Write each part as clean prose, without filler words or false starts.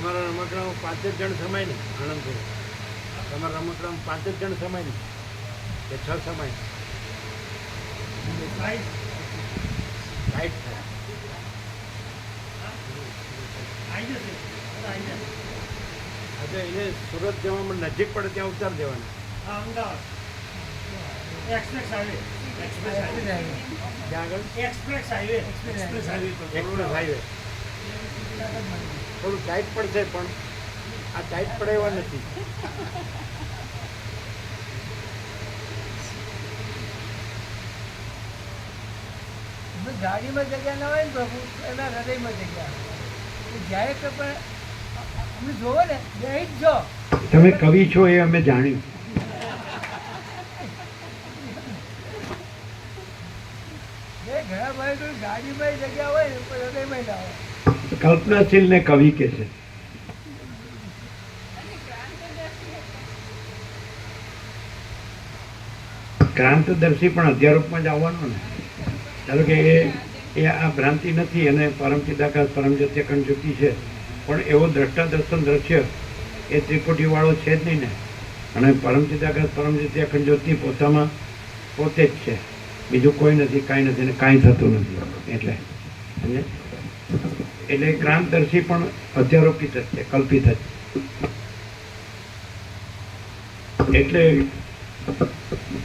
તમારા રમકડામાં 5 જ જણ સમાય ને આનંદભાઈ? તમારા રમકડામાં 5 જ જણ સમાય ને કે 6 સમાય? ટાઈટ થાય. અચ્છા, એને સુરત જવામાં નજીક પડે ત્યાં ઉતાર દેવાના. અમદાવાદ એક્સપ્રેસ હાઈવે ત્યાં આગળ એક્સપ્રેસ હાઈવે એક્સપ્રેસ હાઈવે. થોડું ટાઈટ પડશે પણ આ ટાઈટ પડે એવા નથી. ગાડીમાં જગ્યા ના હોય ને પ્રભુ, એના હૃદયમાં જગ્યા જાય તો પણ અમે જોવો ને બે જ જો. તમે કવિ છો એ અમે જાણ્યું. ઘણા ભાઈ ગાડીમાં જગ્યા હોય ને પણ હૃદયમાં ના હોય. કલ્પનાશીલ ને કવિ કે છે. ક્રાંતદર્શી પણ અધ્યારોપમાં જ આવવાનો ને. ધારો કે એ આ ભ્રાંતિ નથી અને પરમ ચિદાકાશ પરમ જત્ય ખંડ જ્યોતિ છે, પણ એવો દ્રષ્ટા દર્શન દ્રશ્ય એ ત્રિપુટીવાળો છે જ નહીં ને. અને પરમ ચિદાકાશ પરમ જત્ય ખંડ જ્યોતિ પોતામાં પોતે જ છે, બીજું કોઈ નથી, કાંઈ નથી ને કાંઈ થતું નથી. એટલે ક્રાંતદર્શી પણ અધ્યારોપિત જ છે, કલ્પિત જ.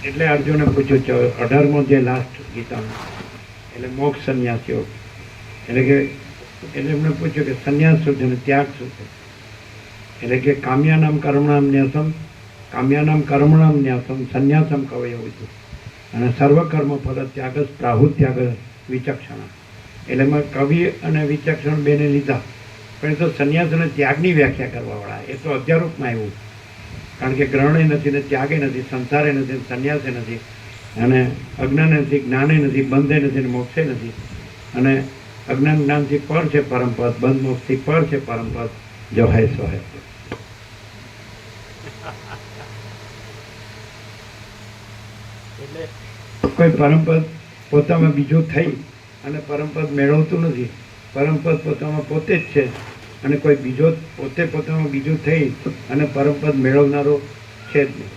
એટલે અર્જુને પૂછ્યું છે 18મો જે લાસ્ટ ગીતામાં, એટલે મોક્ષ સંન્યાસ યોગ. એટલે એમને પૂછ્યું કે સંન્યાસ શું છે અને ત્યાગ શું છે? એટલે કે કામ્યાનામ કર્મણામ ન્યાસમ સંન્યાસમ કવય હોય છે. અને સર્વકર્મ ફલ ત્યાગ પ્રાહુ ત્યાગ વિચક્ષણા. એટલે એમાં કવિ અને વિચક્ષણ બેને લીધા, પણ એ તો સંન્યાસ અને ત્યાગની વ્યાખ્યા કરવાવાળા. એ તો અધ્યારોપમાં આવ્યું, કારણ કે ગ્રહણે નથી ને ત્યાગે નથી, સંસારે નથી, સંન્યાસે નથી, અને અજ્ઞાને નથી, જ્ઞાને નથી, બંધે નથી ને મોક્ષે નથી. અને અજ્ઞાન જ્ઞાનથી પર છે પરમપદ, બંધ મોક્ષથી પર છે પરમપદ, જો હૈ સો હૈ. એટલે કોઈ પરમપદ પોતામાં બીજું થઈ અને પરમપદ મેળવતું નથી. પરમપદ પોતામાં પોતે જ છે અને કોઈ બીજો પોતે પોતામાં બીજું થઈ અને પરમપદ મેળવનારો છે જ નહીં.